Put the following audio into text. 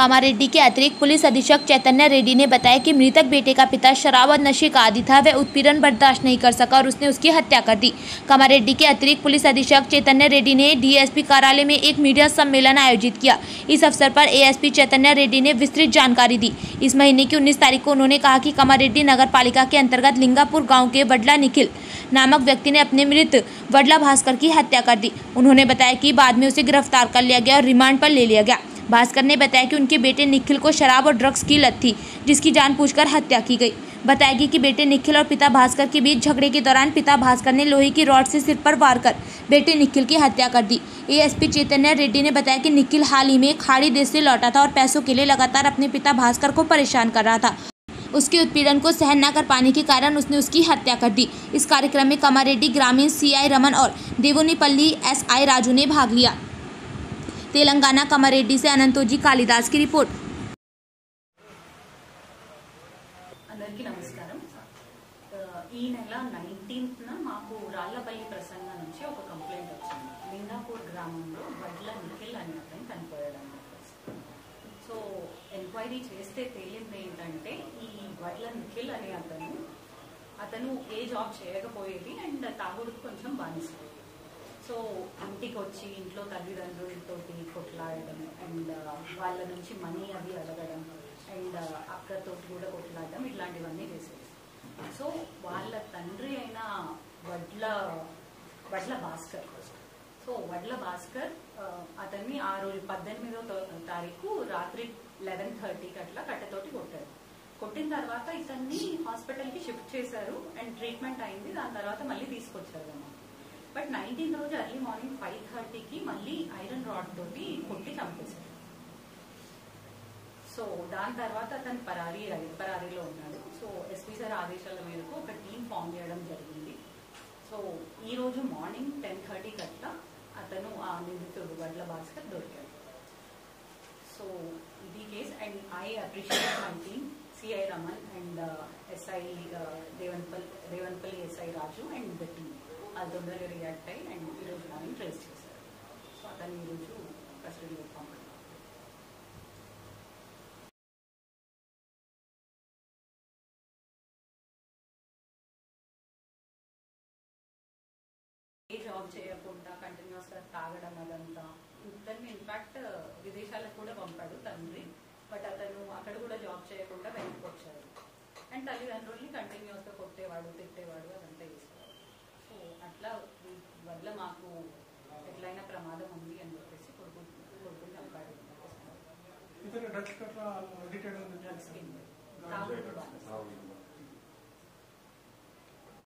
कामारेड्डी के अतिरिक्त पुलिस अधीक्षक चैतन्य रेड्डी ने बताया कि मृतक बेटे का पिता शराब और नशे का आदी था। वह उत्पीड़न बर्दाश्त नहीं कर सका और उसने उसकी हत्या कर दी। कामारेड्डी के अतिरिक्त पुलिस अधीक्षक चैतन्य रेड्डी ने डीएसपी कार्यालय में एक मीडिया सम्मेलन आयोजित किया। इस अवसर पर एएसपी चैतन्य रेड्डी ने विस्तृत जानकारी दी। इस महीने की 19 तारीख को उन्होंने कहा कि कामारेड्डी नगर पालिका के अंतर्गत लिंगापुर गाँव के वडला निखिल नामक व्यक्ति ने अपने मृत वडला भास्कर की हत्या कर दी। उन्होंने बताया कि बाद में उसे गिरफ्तार कर लिया गया और रिमांड पर ले लिया गया। भास्कर ने बताया कि उनके बेटे निखिल को शराब और ड्रग्स की लत थी, जिसकी जानबूझकर हत्या की गई। बताया कि बेटे निखिल और पिता भास्कर के बीच झगड़े के दौरान पिता भास्कर ने लोहे की रॉड से सिर पर वार कर बेटे निखिल की हत्या कर दी। एएसपी चैतन्य रेड्डी ने बताया कि निखिल हाल ही में खाड़ी देश से लौटा था और पैसों के लिए लगातार अपने पिता भास्कर को परेशान कर रहा था। उसके उत्पीड़न को सहन न कर पाने के कारण उसने उसकी हत्या कर दी। इस कार्यक्रम में कामारेड्डी ग्रामीण सीआई रमन और देवोनीपल्ली एसआई राजू ने भाग लिया। तेलंगाना कामारेड्डी से अनंतोजी कालिदास की रिपोर्ट। అందరికీ నమస్కారం। ఈ నెల 19న మాకు రాళ్లపల్లి ప్రసన్న నుంచి ఒక కంప్లైంట్ వచ్చింది. లింగాపూర్ గ్రామంలో వడ్ల నిఖిల్ అనే అతను చనిపోయాడు. సో ఎంక్వైరీ చేస్తే తేలింది ఏంటంటే ఈ వడ్ల నిఖిల్ అనే అతను ఏ జాబ్ చేయకపోయేది అండ్ తాగుడుకు కొంచెం బానిస. సో ఇంటికి వచ్చి ఇంట్లో తల్లిదండ్రులతో కొట్లాడడం అండ్ వాళ్ళ నుంచి మనీ అవి అడగడం అండ్ అక్కతో కూడా కొట్లాడడం ఇట్లాంటివన్నీ చేసేది. సో వాళ్ళ తండ్రి అయిన వడ్ల భాస్కర్ సో వడ్ల భాస్కర్ అతన్ని ఆ రోజు 18వ తారీఖు రాత్రి 11:30కి అట్లా కట్టెతోటి కొట్టారు. కొట్టిన తర్వాత ఇతన్ని హాస్పిటల్కి షిఫ్ట్ చేశారు అండ్ ట్రీట్మెంట్ అయింది. దాని తర్వాత మళ్ళీ తీసుకొచ్చారు. బట్ 19 రోజు ఎర్లీ మార్నింగ్ 5:30కి మళ్ళీ ఐరన్ రాడ్ తోటి కొట్టి చంపేశారు. సో దాని తర్వాత అతను పరారీలో ఉన్నాడు. సో ఎస్పీ సార్ ఆదేశాల మేరకు ఒక టీం ఫామ్ చేయడం జరిగింది. సో ఈ రోజు మార్నింగ్ 10:30కి అట్లా అతను ఆ నిందితుడు వడ్ల భాస్కర్ దొరికాడు. సో ఇది case and I appreciate my team CI Raman and SI Devanpalli SI Raju and the team అది తొందరగా రియాక్ట్ అయ్యి అండ్ ఈరోజు మార్నింగ్ ట్రేస్ చేశారు. సో అతను ఈరోజు కస్టడీలో పంపారు. ఏ జాబ్ చేయకుండా కంటిన్యూస్ గా తాగడం అదంతా. ఇతన్ని ఇన్ఫాక్ట్ విదేశాలకు కూడా పంపాడు తండ్రి. బట్ అతను అక్కడ కూడా జాబ్ చేయకుండా వెనక్కి వచ్చాడు అండ్ తల్లిదండ్రుల్ని కంటిన్యూస్ గా కొట్టేవాడు, తిట్టేవాడు, అదంతా చేసేవాడు. సో అట్లా వల్ల మాకు ఎట్లయినా ప్రమాదం ఉంది అని చెప్పేసి కొడుకుని చంపాడు.